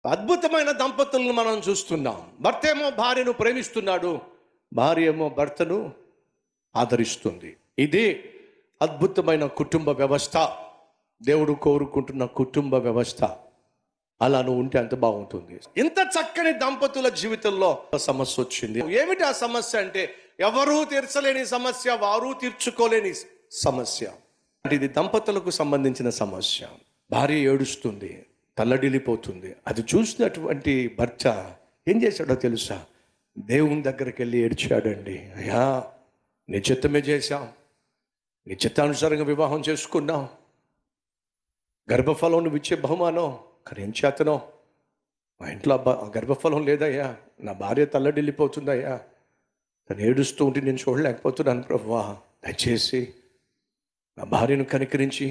అద్భుతమైన దంపతులను మనం చూస్తున్నాం. భర్త ఏమో భార్యను ప్రేమిస్తున్నాడు, భార్య ఏమో భర్తను ఆదరిస్తుంది. ఇది అద్భుతమైన కుటుంబ వ్యవస్థ, దేవుడు కోరుకుంటున్న కుటుంబ వ్యవస్థ. అలా నువ్వు ఉంటే అంత బాగుంటుంది. ఇంత చక్కని దంపతుల జీవితంలో సమస్య వచ్చింది. ఏమిటి ఆ సమస్య అంటే, ఎవరూ తీర్చలేని సమస్య, వారు తీర్చుకోలేని సమస్య. అంటే ఇది దంపతులకు సంబంధించిన సమస్య. భార్య ఏడుస్తుంది, తల్లడిల్లిపోతుంది. అది చూసినటువంటి భర్త ఏం చేశాడో తెలుసా? దేవుని దగ్గరికి వెళ్ళి ఏడ్చాడండి. అయ్యా, నీ చిత్తమే చేశాం, నీ చిత్తానుసారంగా వివాహం చేసుకున్నాం, గర్భఫలం నువ్వు ఇచ్చే బహుమానం, కానీ ఏం చేతనో మా ఇంట్లో గర్భఫలం లేదయ్యా, నా భార్య తల్లడిల్లిపోతుందయ్యా, తను ఏడుస్తూ ఉంటే నేను చూడలేకపోతున్నాను ప్రభువా, దయచేసి నా భార్యను కనికరించి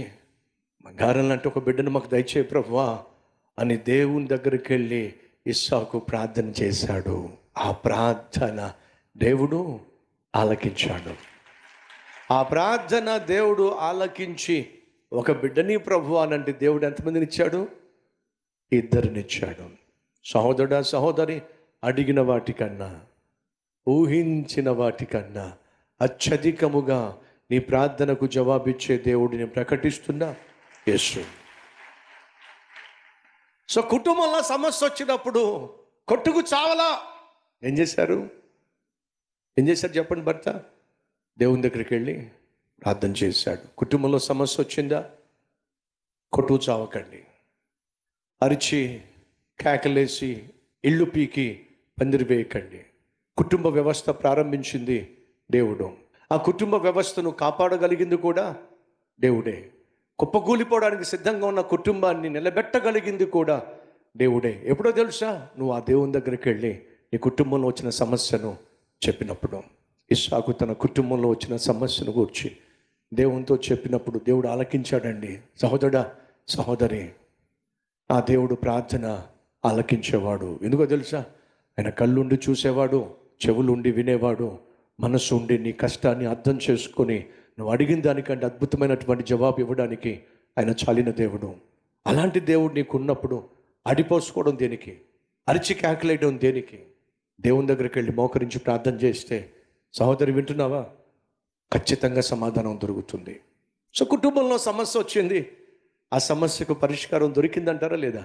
బంగారం లాంటి ఒక బిడ్డను మాకు దయచే ప్రభువా అని దేవుని దగ్గరికి వెళ్ళి ఇస్సాకు ప్రార్థన చేశాడు. ఆ ప్రార్థన దేవుడు ఆలకించాడు. ఆ ప్రార్థన దేవుడు ఆలకించి ఒక బిడ్డని ప్రభువా అనంటే దేవుడు ఎంతమందిని ఇచ్చాడు? ఇద్దరినిచ్చాడు. సహోదరుడా, సహోదరి, అడిగిన వాటికన్నా, ఊహించిన వాటికన్నా అత్యధికముగా నీ ప్రార్థనకు జవాబిచ్చే దేవుడిని ప్రకటిస్తున్నా యేసు. సో కుటుంబంలో సమస్య వచ్చినప్పుడు కొట్టుకు చావలా ఏం చేశారు చెప్పండి? భర్త దేవుని దగ్గరికి వెళ్ళి ప్రార్థన చేశాడు. కుటుంబంలో సమస్య వచ్చిందా? కొట్టుకు చావకండి. అరిచి కేకలేసి ఇల్లు పీకి పందిరి వేయకండి. కుటుంబ వ్యవస్థ ప్రారంభించింది దేవుడు. ఆ కుటుంబ వ్యవస్థను కాపాడగలిగింది కూడా దేవుడే. కుప్పకూలిపోవడానికి సిద్ధంగా ఉన్న కుటుంబాన్ని నిలబెట్టగలిగింది కూడా దేవుడే. ఎప్పుడో తెలుసా? నువ్వు ఆ దేవుని దగ్గరికి వెళ్ళి నీ కుటుంబంలో వచ్చిన సమస్యను చెప్పినప్పుడు. ఇస్సాకు తన కుటుంబంలో వచ్చిన సమస్యను గురించి దేవునితో చెప్పినప్పుడు దేవుడు ఆలకించాడండి. సహోదరుడా, సహోదరి, ఆ దేవుడు ప్రార్థన ఆలకించేవాడు. ఎందుకో తెలుసా? ఆయన కళ్ళుండి చూసేవాడు, చెవులుండి వినేవాడు, మనసు ఉండి నీ కష్టాన్ని అర్థం చేసుకొని నువ్వు అడిగిన దానికంటే అద్భుతమైనటువంటి జవాబు ఇవ్వడానికి ఆయన చాలిన దేవుడు. అలాంటి దేవుడు నీకు ఉన్నప్పుడు అడిపోసుకోవడం దేనికి? అరిచి కేకలేయడం దేనికి? దేవుని దగ్గరికి వెళ్ళి మోకరించి ప్రార్థన చేస్తే, సహోదరి వింటున్నావా, ఖచ్చితంగా సమాధానం దొరుకుతుంది. సో కుటుంబంలో సమస్య వచ్చింది, ఆ సమస్యకు పరిష్కారం దొరికిందంటారా లేదా?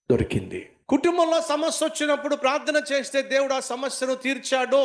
దొరికింది. కుటుంబంలో సమస్య వచ్చినప్పుడు ప్రార్థన చేస్తే దేవుడు ఆ సమస్యను తీర్చాడు.